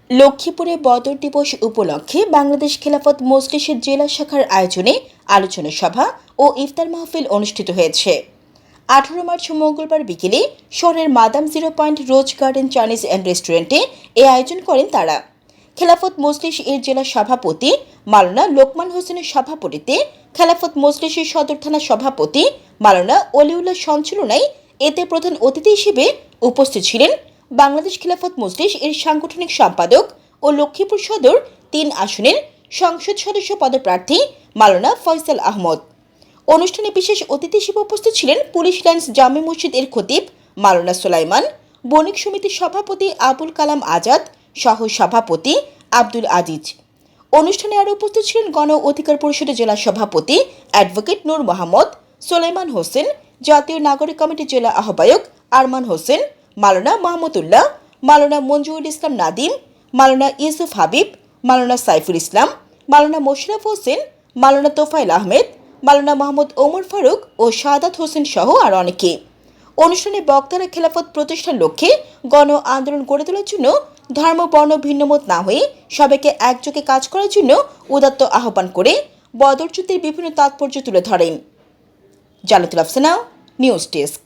লক্ষ্মীপুরে বদর দিবস উপলক্ষে বাংলাদেশ খেলাফত মজলিসের জেলা শাখার আয়োজনে আলোচনা সভা ও ইফতার মাহফিল অনুষ্ঠিত হয়েছে। 18 মার্চ মঙ্গলবার বিকেলে শহরের madam 0 rose garden Chinese and রেস্টুরেন্টে এ আয়োজন করেন তারা। খেলাফত মজলিস এর জেলা সভাপতি মাওলানা লোকমান হোসেনের সভাপতিত্বে খেলাফত মজলিসের সদর থানা সভাপতি মাওলানা অলিউল্লাহ সঞ্চালনায় এতে প্রধান অতিথি হিসেবে উপস্থিত ছিলেন বাংলাদেশ খেলাফত মজলিস এর সাংগঠনিক সম্পাদক ও লক্ষ্মীপুর সদর 3 আসনের সংসদ সদস্য পদপ্রার্থী মাওলানা ফয়সাল আহমদ। অনুষ্ঠানে বিশেষ অতিথি হিসেবে উপস্থিত ছিলেন পুলিশ লাইন্স জামে মসজিদ এর খতিব মাওলানা সুলাইমান, বণিক সমিতির সভাপতি আবুল কালাম আজাদ, সহ সভাপতি আব্দুল আজিজ। অনুষ্ঠানে আরও উপস্থিত ছিলেন গণ অধিকার পরিষদের জেলা সভাপতি অ্যাডভোকেট নূর মোহাম্মদ, সুলাইমান হোসেন, জাতীয় নাগরিক কমিটির জেলা আহ্বায়ক আরমান হোসেন, মাওলানা মাহমুদুল্লাহ, মাওলানা মঞ্জুরুল ইসলাম নাদিম, মাওলানা ইউসুফ হাবিব, মাওলানা সাইফুল ইসলাম, মাওলানা মোশাররফ হোসেন, মাওলানা তোফায়েল আহমেদ, মাওলানা মোহাম্মদ ওমর ফারুক ও শাহাদাত হোসেন সহ আরও অনেকে। অনুষ্ঠানে বক্তারা খেলাফত প্রতিষ্ঠার লক্ষ্যে গণ আন্দোলন গড়ে তোলার জন্য ধর্ম বর্ণ ভিন্নমত না হয়ে সবাইকে একযোগে কাজ করার জন্য উদাত্ত আহ্বান করে বদর যুদ্ধের বিভিন্ন তাৎপর্য তুলে ধরেন। জান্নাতুল আফসানা, নিউজ ডেস্ক।